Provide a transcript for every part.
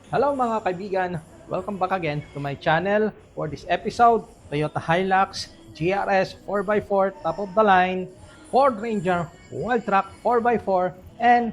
Hello mga kaibigan! Welcome back again to my channel. For this episode, Toyota Hilux GRS 4x4 top of the line, Ford Ranger Wildtrak 4x4, and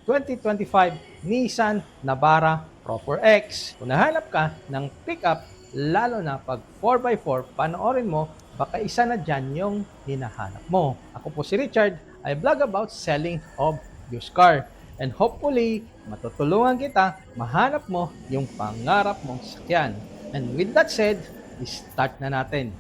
2025 Nissan Navara Pro 4X. Kung nahanap ka ng pickup, lalo na pag 4x4, panoorin mo, baka isa na dyan yung hinahanap mo. Ako po si Richard, I vlog about selling of used car. And hopefully, matutulungan kita mahanap mo yung pangarap mong sakyan. And with that said, start na natin.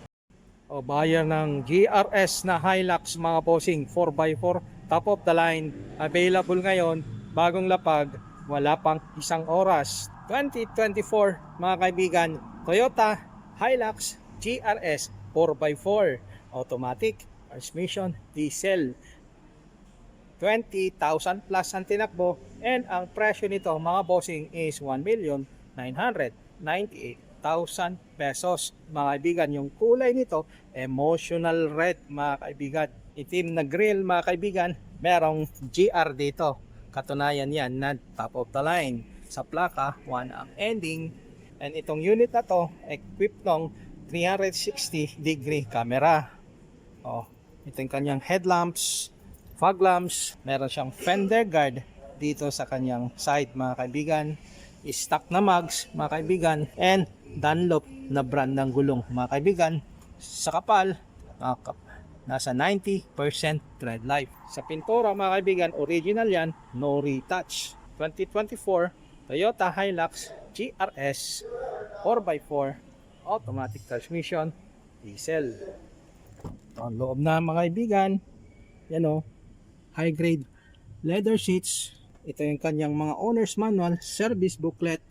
O buyer ng GRS na Hilux mga bossing 4x4 top of the line, available ngayon, bagong lapag, wala pang isang oras. 2024 mga kaibigan, Toyota Hilux GRS 4x4 automatic transmission diesel. 20,000 plus ang tinakbo, and ang presyo nito mga bossing is 1,998,000 pesos. Mga kaibigan, yung kulay nito emotional red mga kaibigan. Itim na grill mga kaibigan, merong GR dito. Katunayan yan na top of the line. Sa plaka 1 ang ending, and itong unit na to equipped ng 360 degree camera. Ito yung kanyang headlamps, fog lamps, meron siyang fender guard dito sa kanyang side mga kaibigan, stock na mags mga kaibigan, and Dunlop na brand ng gulong mga kaibigan. Sa kapal, nasa 90% tread life. Sa pintura mga kaibigan, original yan, no retouch. 2024 Toyota Hilux GRS 4x4 automatic transmission diesel. Ito ang loob na mga kaibigan, yan o, high grade leather seats. Ito yung kanyang mga owner's manual, service booklet.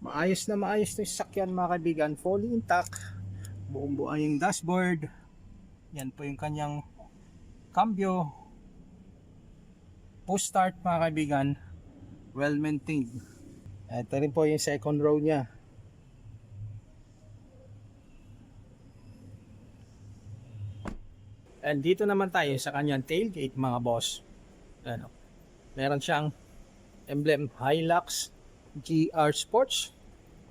Maayos na maayos na yung sakyan mga kaibigan, fully intact. Buong buo yung dashboard. Yan po yung kanyang cambio, push start mga kaibigan, well maintained. Ito rin po yung second row nya. And dito naman tayo sa kanyang tailgate mga boss. Ano, meron siyang emblem Hilux GR Sports.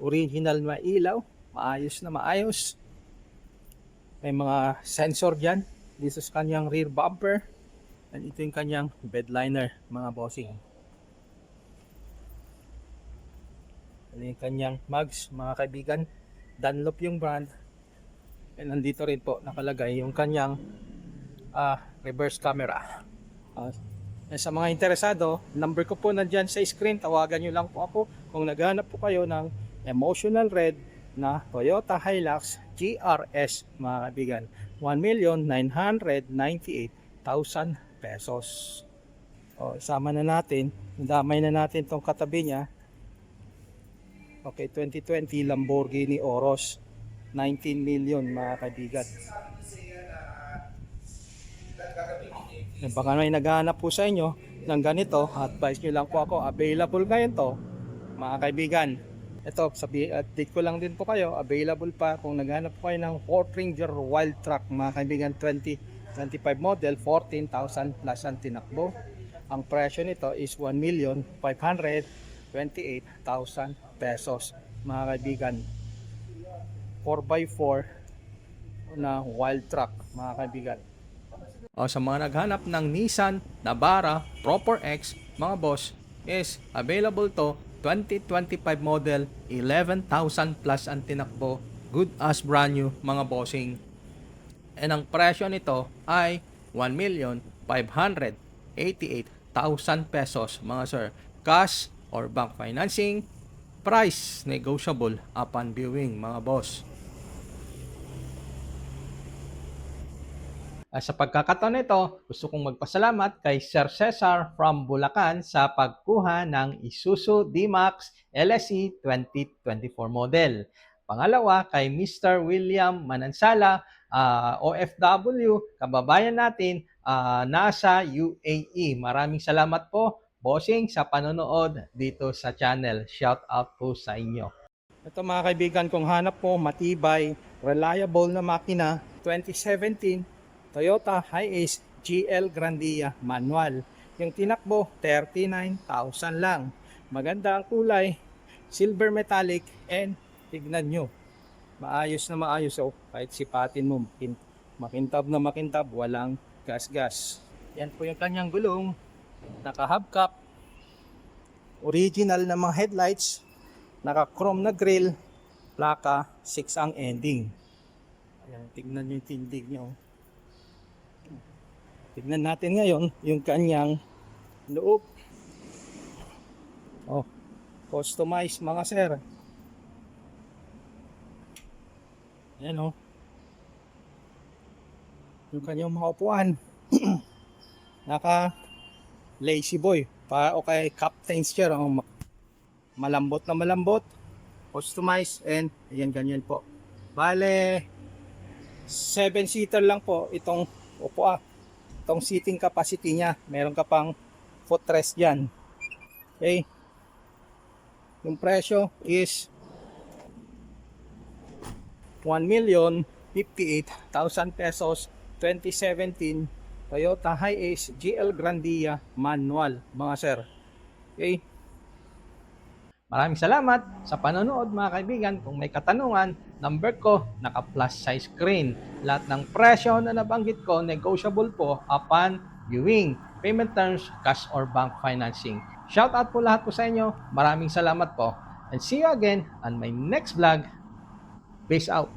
Original na ilaw. Maayos na maayos. May mga sensor dyan dito sa kanyang rear bumper. And ito yung kanyang bed liner mga bossing. Ito yung kanyang mugs mga kaibigan. Dunlop yung brand. And nandito rin po nakalagay yung kanyang reverse camera. Sa mga interesado, number ko po nandyan sa screen, tawagan nyo lang po ako kung naghanap po kayo ng emotional red na Toyota Hilux GRS mga kaibigan. 1,998,000 pesos. Isama na natin, damay na natin tong katabi niya. Okay, 2020 Lamborghini Oros, 19 million mga kaibigan. Baka may naghahanap po sa inyo ng ganito, advice nyo lang po ako, available ngayon to mga kaibigan. Ito, update ko lang din po kayo, available pa kung naghahanap po kayo ng Ford Ranger Wildtrak mga kaibigan, 2025 model, 14,000 plus ang tinakbo. Ang presyo nito is 1,528,000 pesos mga kaibigan. 4x4 na Wildtrak mga kaibigan. Sa mga naghanap ng Nissan Navara Pro 4X mga boss, is available to 2025 model, 11,000 plus ang tinakbo, good as brand new mga bossing. And ang presyo nito ay 1,588,000 pesos mga sir. Cash or bank financing, price negotiable upon viewing mga boss. Sa pagkakataon nito, gusto kong magpasalamat kay Sir Cesar from Bulacan sa pagkuha ng Isuzu D-Max LSE 2024 model. Pangalawa, kay Mr. William Manansala, OFW, kababayan natin, nasa UAE. Maraming salamat po, bossing, sa panonood dito sa channel. Shout out po sa inyo. Ito mga kaibigan, kung hanap po matibay, reliable na makina, 2017 Toyota Hiace GL Grandia manual. Yung tinakbo 39,000 lang. Maganda ang kulay, silver metallic, and tignan nyo, maayos na maayos. So, kahit sipatin mo, makintab na makintab, walang gas-gas. Yan po yung kanyang gulong, naka-hubcap, original na mga headlights, naka-chrome na grill, plaka 6 ang ending. Ayan, tignan nyo yung tindig nyo. Tignan natin ngayon yung kanyang loob. Oh, customized mga sir. Ayan oh. Yung kanyang mga upuan. Naka lazy boy o kay captain's chair. Malambot na malambot. Customized and ayan ganyan po. Bale 7-seater lang po itong upuan. Itong seating capacity niya, meron ka pang footrest dyan. Okay. Yung presyo is 1,058,000 pesos. 2017 Toyota Hiace GL Grandia manual mga sir. Okay. Maraming salamat sa panonood mga kaibigan. Kung may katanungan, number ko naka-plus size screen. Lahat ng presyo na nabanggit ko, negotiable po upon viewing. Payment terms, cash or bank financing. Shout out po lahat po sa inyo. Maraming salamat po. And see you again on my next vlog. Peace out.